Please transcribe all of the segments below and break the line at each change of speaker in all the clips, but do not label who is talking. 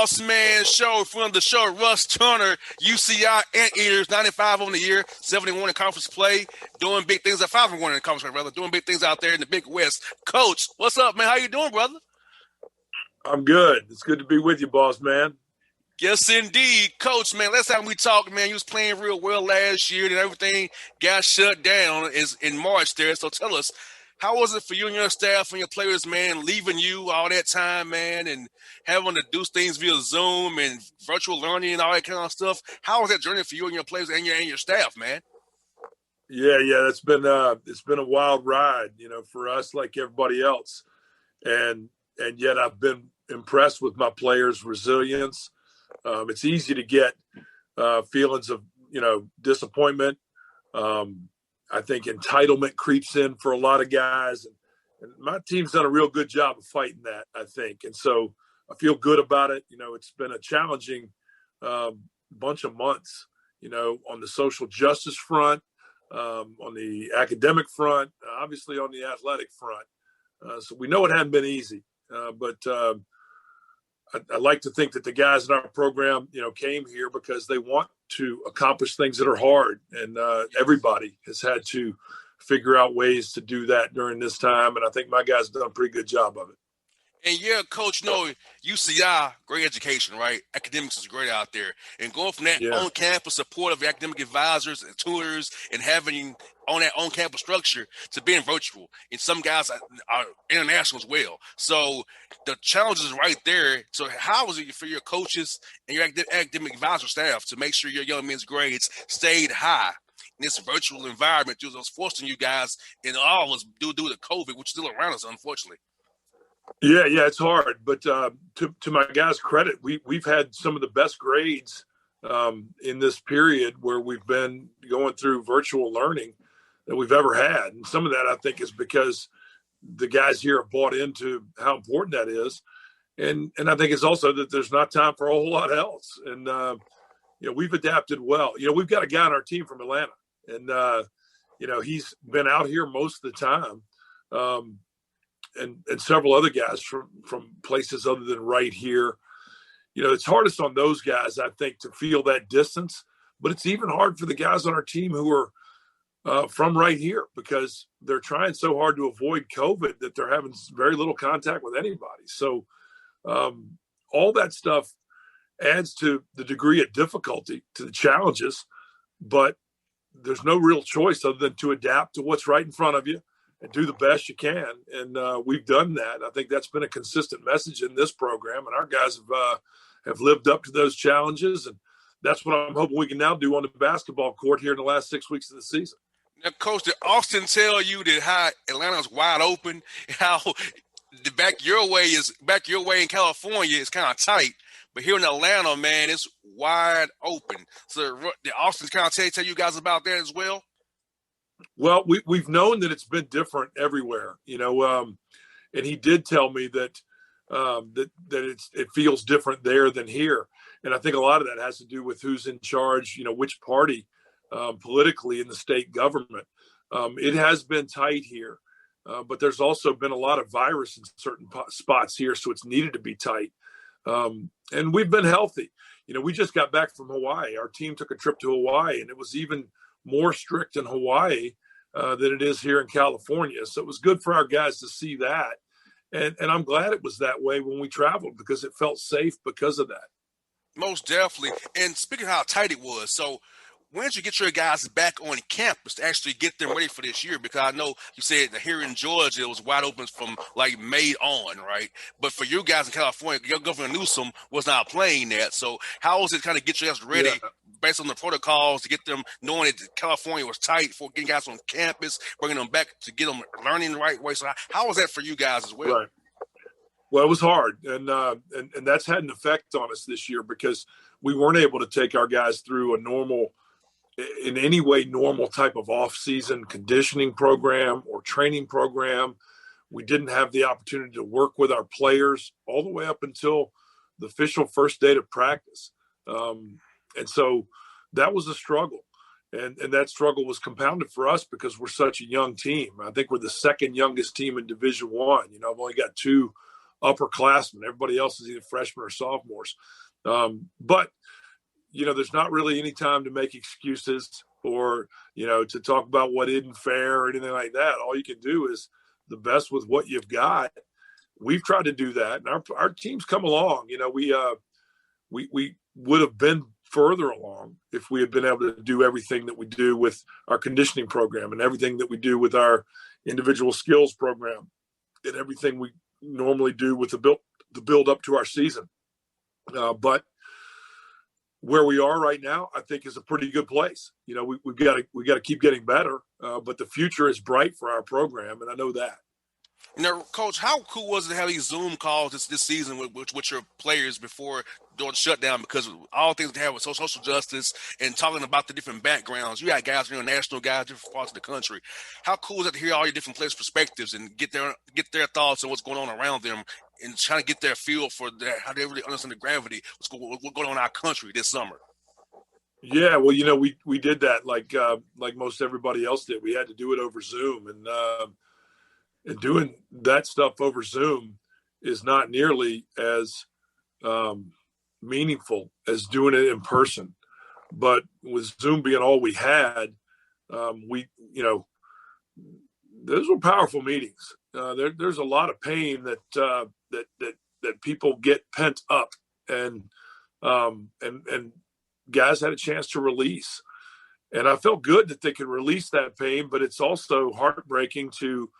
Bossman Show from the show. Russ Turner, UCI Anteaters, 95 on the year, 71 in conference play, doing big things at 5-1 in conference play, brother, doing big things out there in the Big West. Coach, what's up, man? How you doing, brother?
I'm good. It's good to be with you, boss man.
Yes, indeed. Coach, man, last time we talked, man, you was playing real well last year, and everything got shut down is in March there. So tell us, how was it for you and your staff and your players, man, leaving you all that time, man, and having to do things via Zoom and virtual learning and all that kind of stuff? How was that journey for you and your players and your staff, man?
Yeah, it's been a wild ride, for us like everybody else, and yet I've been impressed with my players' resilience. It's easy to get feelings of disappointment. I think entitlement creeps in for a lot of guys, and my team's done a real good job of fighting that, I think. And so I feel good about it. It's been a challenging bunch of months, on the social justice front, on the academic front, obviously on the athletic front. So we know it hadn't been easy, but I like to think that the guys in our program, came here because they want to accomplish things that are hard, and everybody has had to figure out ways to do that during this time. And I think my guys have done a pretty good job of it.
And yeah, Coach, UCI, great education, right? Academics is great out there. And going from that on-campus support of academic advisors and tutors and having on that on-campus structure to being virtual. And some guys are international as well. So the challenge is right there. So how was it for your coaches and your academic advisor staff to make sure your young men's grades stayed high in this virtual environment that was forcing you guys and all of us due to COVID, which is still around us, unfortunately?
Yeah, it's hard, but to my guys' credit, we've had some of the best grades in this period where we've been going through virtual learning that we've ever had, and some of that I think is because the guys here have bought into how important that is, and I think it's also that there's not time for a whole lot else, and we've adapted well. We've got a guy on our team from Atlanta, and he's been out here most of the time. And several other guys from places other than right here. It's hardest on those guys, I think, to feel that distance. But it's even hard for the guys on our team who are from right here because they're trying so hard to avoid COVID that they're having very little contact with anybody. So all that stuff adds to the degree of difficulty, to the challenges. But there's no real choice other than to adapt to what's right in front of you and do the best you can. And we've done that. I think that's been a consistent message in this program. And our guys have lived up to those challenges. And that's what I'm hoping we can now do on the basketball court here in the last 6 weeks of the season.
Now, Coach, did Austin tell you that how Atlanta's wide open, how the back your way in California is kind of tight, but here in Atlanta, man, it's wide open. So did Austin kind of tell you guys about that as well?
Well, we've known that it's been different everywhere, and he did tell me that it feels different there than here. And I think a lot of that has to do with who's in charge, which party politically in the state government. It has been tight here, but there's also been a lot of virus in certain spots here, so it's needed to be tight. And we've been healthy. We just got back from Hawaii. Our team took a trip to Hawaii, and it was even more strict in Hawaii than it is here in California. So it was good for our guys to see that. And I'm glad it was that way when we traveled because it felt safe because of that.
Most definitely. And speaking of how tight it was, so when did you get your guys back on campus to actually get them ready for this year? Because I know you said that here in Georgia, it was wide open from like May on, right? But for you guys in California, your Governor Newsom was not playing that. So how was it kind of get you guys ready based on the protocols to get them knowing that California was tight for getting guys on campus, bringing them back to get them learning the right way? So how was that for you guys as well?
Right. Well, it was hard. And that's had an effect on us this year because we weren't able to take our guys through in any way normal type of off-season conditioning program or training program. We didn't have the opportunity to work with our players all the way up until the official first day of practice. And so that was a struggle. And that struggle was compounded for us because we're such a young team. I think we're the second youngest team in Division I. I've only got two upperclassmen. Everybody else is either freshmen or sophomores. But, there's not really any time to make excuses or, to talk about what isn't fair or anything like that. All you can do is the best with what you've got. We've tried to do that, and our team's come along. We would have been further along if we had been able to do everything that we do with our conditioning program and everything that we do with our individual skills program and everything we normally do with the build up to our season. But where we are right now, I think, is a pretty good place. We've got to keep getting better, but the future is bright for our program, and I know that.
Coach, how cool was it to have these Zoom calls this season with your players before during the shutdown? Because all things to have with social justice and talking about the different backgrounds. You got guys, national guys, different parts of the country. How cool is it to hear all your different players' perspectives and get their thoughts on what's going on around them and trying to get their feel for how they really understand the gravity, what's going on in our country this summer?
Yeah, well, we did that like most everybody else did. We had to do it over Zoom, and doing that stuff over Zoom is not nearly as meaningful as doing it in person. But with Zoom being all we had, those were powerful meetings. There's a lot of pain that people get pent up, and guys had a chance to release. And I felt good that they could release that pain, but it's also heartbreaking to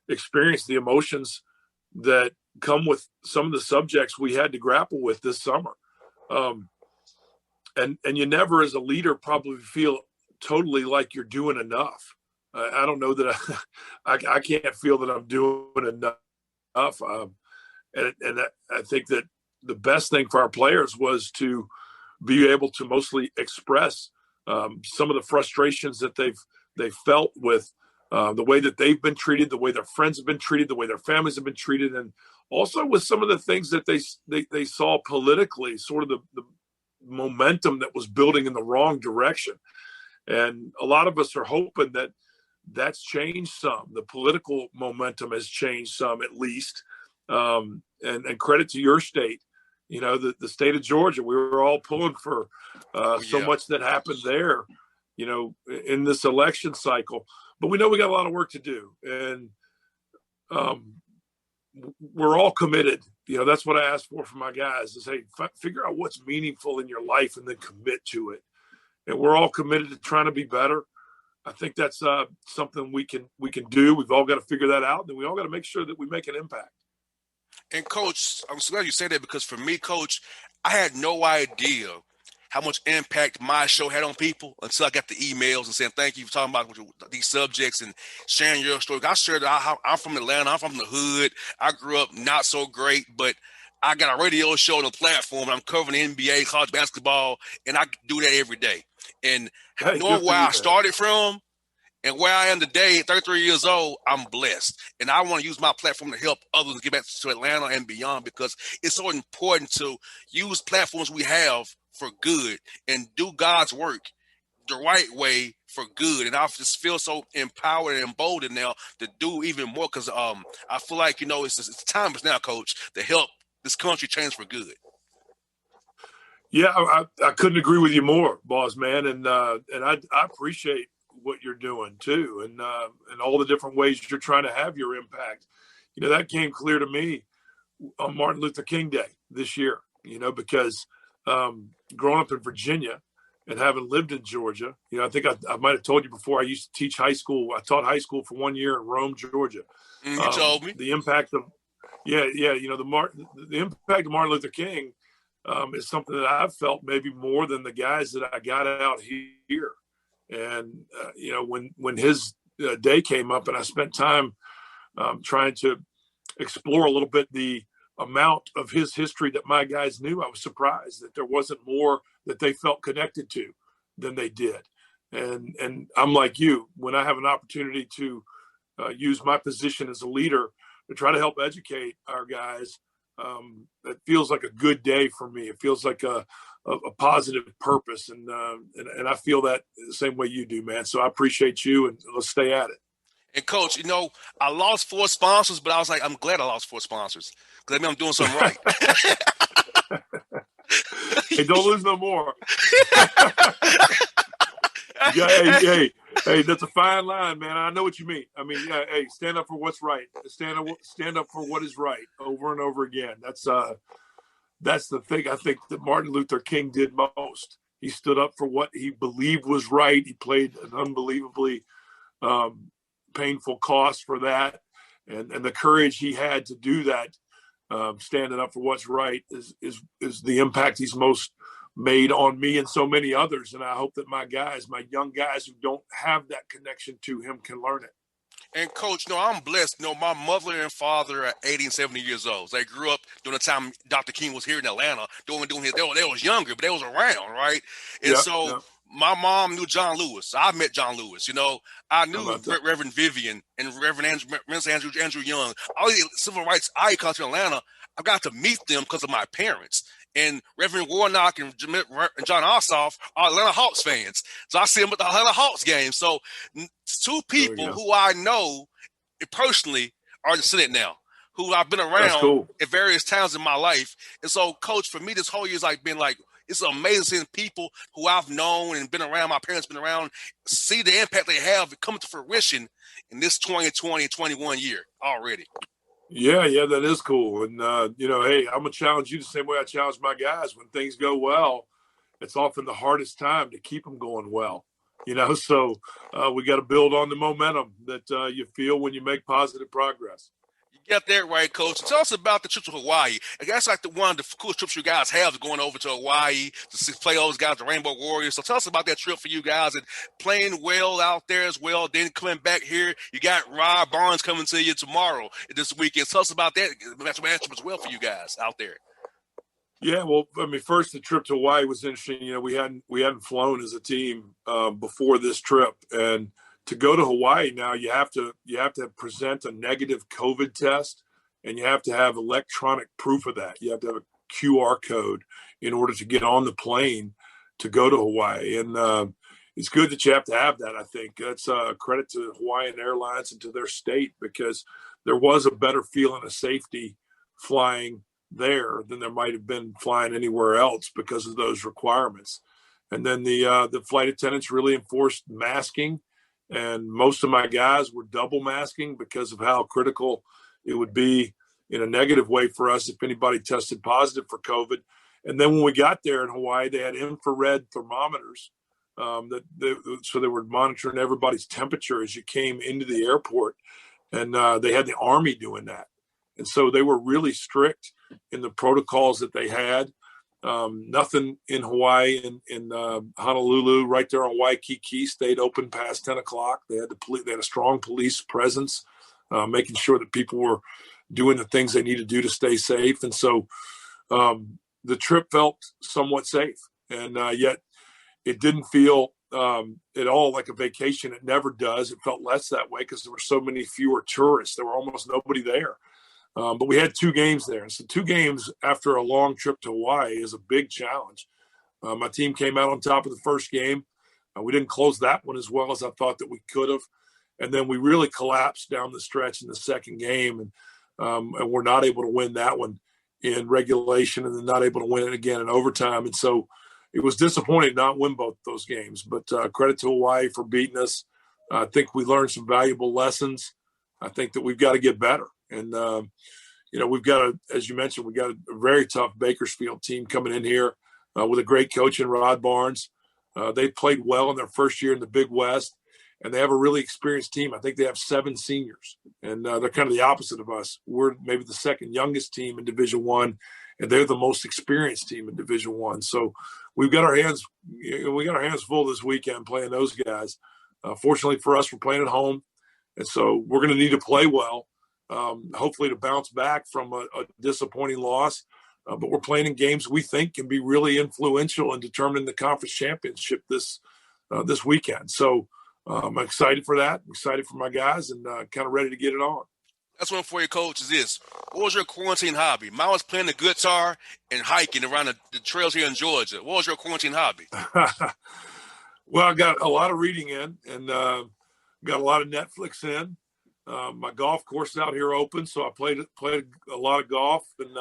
experience the emotions that come with some of the subjects we had to grapple with this summer. And you never, as a leader, probably feel totally like you're doing enough. I don't know that I can't feel that I'm doing enough. And I think that the best thing for our players was to be able to mostly express some of the frustrations that they've felt with the way that they've been treated, the way their friends have been treated, the way their families have been treated, and also with some of the things that they saw politically, sort of the momentum that was building in the wrong direction. And a lot of us are hoping that that's changed some. The political momentum has changed some, at least. And credit to your state, the state of Georgia. We were all pulling for so much that happened there, in this election cycle. But we know we got a lot of work to do, and we're all committed. That's what I ask for my guys is, hey, figure out what's meaningful in your life and then commit to it. And we're all committed to trying to be better. I think that's something we can do. We've all got to figure that out, and we all got to make sure that we make an impact.
And Coach, I'm so glad you said that, because for me, Coach, I had no idea how much impact my show had on people until I got the emails and saying, thank you for talking about these subjects and sharing your story. I shared how I'm from Atlanta. I'm from the hood. I grew up not so great, but I got a radio show on a platform, and I'm covering the NBA, college basketball, and I do that every day. And knowing where I started from and where I am today, 33 years old, I'm blessed. And I want to use my platform to help others get back to Atlanta and beyond, because it's so important to use platforms we have for good and do God's work the right way for good. And I just feel so empowered and emboldened now to do even more, because I feel like, it's time now, Coach, to help this country change for good.
Yeah, I couldn't agree with you more, boss man. And I appreciate what you're doing too, and all the different ways you're trying to have your impact. That came clear to me on Martin Luther King Day this year, because growing up in Virginia and having lived in Georgia, I think I might have told you before, I used to teach high school. I taught high school for 1 year in Rome, Georgia.
You told me.
The impact of, the impact of Martin Luther King is something that I've felt maybe more than the guys that I got out here. And, when his day came up and I spent time trying to explore a little bit the amount of his history that my guys knew, I was surprised that there wasn't more that they felt connected to than they did. And I'm like you, when I have an opportunity to use my position as a leader to try to help educate our guys, it feels like a good day for me. It feels like a positive purpose. And I feel that the same way you do, man. So I appreciate you, and let's stay at it.
And Coach, I lost 4 sponsors, but I was like, I'm glad I lost 4 sponsors because that means I'm doing something right.
Hey, don't lose no more. Hey, that's a fine line, man. I know what you mean. I mean, yeah, hey, stand up for what's right. Stand up for what is right over and over again. That's the thing I think that Martin Luther King did most. He stood up for what he believed was right. He paid an unbelievably painful cost for that, and the courage he had to do that, standing up for what's right, is the impact he's most made on me and so many others. And I hope that my young guys who don't have that connection to him can learn it.
And Coach, I'm blessed. My mother and father are 80 and 70 years old. They grew up during the time Dr. King was here in Atlanta doing his. They was younger, but they was around, right? And my mom knew John Lewis. I met John Lewis. I knew Reverend Vivian and Reverend Andrew Young. All these civil rights icons in Atlanta. I got to meet them because of my parents. And Reverend Warnock and John Ossoff are Atlanta Hawks fans. So I see them at the Atlanta Hawks game. So 2 people who I know personally are in the Senate now, who I've been around at various times in my life. And so, Coach, for me, this whole year has been it's amazing seeing people who I've known and been around, my parents been around, see the impact they have come to fruition in this 2020-21 year already.
Yeah, that is cool. And, hey, I'm going to challenge you the same way I challenge my guys. When things go well, it's often the hardest time to keep them going well. So we got to build on the momentum that you feel when you make positive progress.
You got that right, Coach. Tell us about the trip to Hawaii. That's like one of the coolest trips you guys have, going over to Hawaii to play those guys, the Rainbow Warriors. So tell us about that trip for you guys and playing well out there as well. Then coming back here, you got Rod Barnes coming to you tomorrow this weekend. Tell us about that matchup as well for you guys out there.
Yeah, well, I mean, first the trip to Hawaii was interesting. We hadn't flown as a team before this trip, and to go to Hawaii now, you have to present a negative COVID test, and you have to have electronic proof of that. You have to have a QR code in order to get on the plane to go to Hawaii, and it's good that you have to have that. I think that's a credit to Hawaiian Airlines and to their state, because there was a better feeling of safety flying there than there might have been flying anywhere else because of those requirements. And then the flight attendants really enforced masking, and most of my guys were double masking because of how critical it would be in a negative way for us if anybody tested positive for COVID. And then when we got there in Hawaii, they had infrared thermometers so they were monitoring everybody's temperature as you came into the airport, and they had the Army doing that. And so they were really strict in the protocols that they had. Nothing in Hawaii in Honolulu, right there on Waikiki, stayed open past 10 o'clock. They had a strong police presence, making sure that people were doing the things they need to do to stay safe. And so the trip felt somewhat safe, and yet it didn't feel at all like a vacation. It never does. It felt less that way because there were so many fewer tourists. There were almost nobody there. But we had 2 games there. So 2 games after a long trip to Hawaii is a big challenge. My team came out on top of the first game. We didn't close that one as well as I thought that we could have. And then we really collapsed down the stretch in the second game. And we're not able to win that one in regulation, and then not able to win it again in overtime. And so it was disappointing not win both those games. But credit to Hawaii for beating us. I think we learned some valuable lessons. I think that we've got to get better. And, we've got as you mentioned, we got a very tough Bakersfield team coming in here with a great coach in Rod Barnes. They played well in their first year in the Big West, and they have a really experienced team. I think they have 7 seniors, and they're kind of the opposite of us. We're maybe the second youngest team in Division I, and they're the most experienced team in Division I. So we've got our hands full this weekend playing those guys. Fortunately for us, we're playing at home, and so we're going to need to play well. Hopefully to bounce back from a disappointing loss. But we're playing in games we think can be really influential in determining the conference championship this weekend. So I'm excited for that. I'm excited for my guys, and kind of ready to get it on.
That's one for you, Coach, is this. What was your quarantine hobby? Mine was playing the guitar and hiking around the trails here in Georgia. What was your quarantine hobby?
Well, I got a lot of reading in, and got a lot of Netflix in. My golf course out here open, so I played a lot of golf and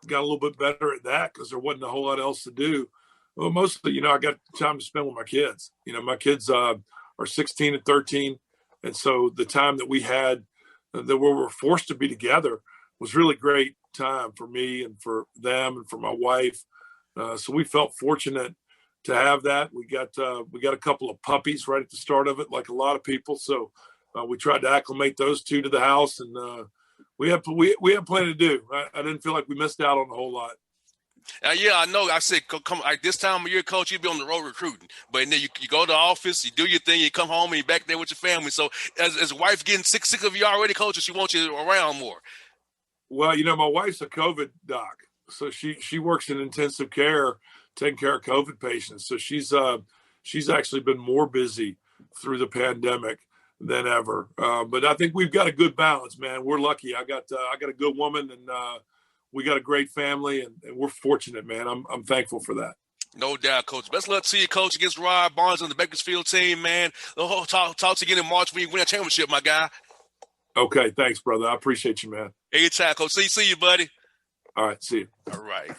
got a little bit better at that because there wasn't a whole lot else to do. Well, mostly, I got time to spend with my kids. My kids are 16 and 13, and so the time that we had that we were forced to be together was really great time for me and for them and for my wife. So we felt fortunate to have that. We got a couple of puppies right at the start of it, like a lot of people. So we tried to acclimate those two to the house, and we had plenty to do. I didn't feel like we missed out on a whole lot.
Yeah, I know. I said, come like this time of year, coach, you be on the road recruiting. But then you go to the office, you do your thing, you come home, and you're back there with your family. So as a wife getting sick of you already, coach, she wants you around more.
Well, my wife's a COVID doc, so she works in intensive care, taking care of COVID patients. So she's actually been more busy through the pandemic than ever. But I think we've got a good balance, man. We're lucky. I got a good woman, and we got a great family, and we're fortunate, man. I'm thankful for that.
No doubt, coach. Best luck to you, coach, against Rod Barnes and the Bakersfield team, man. Talk to you again in March when you win a championship, my guy.
Okay, thanks, brother. I appreciate you, man.
Anytime, coach. See you, buddy.
All right, see you.
All right.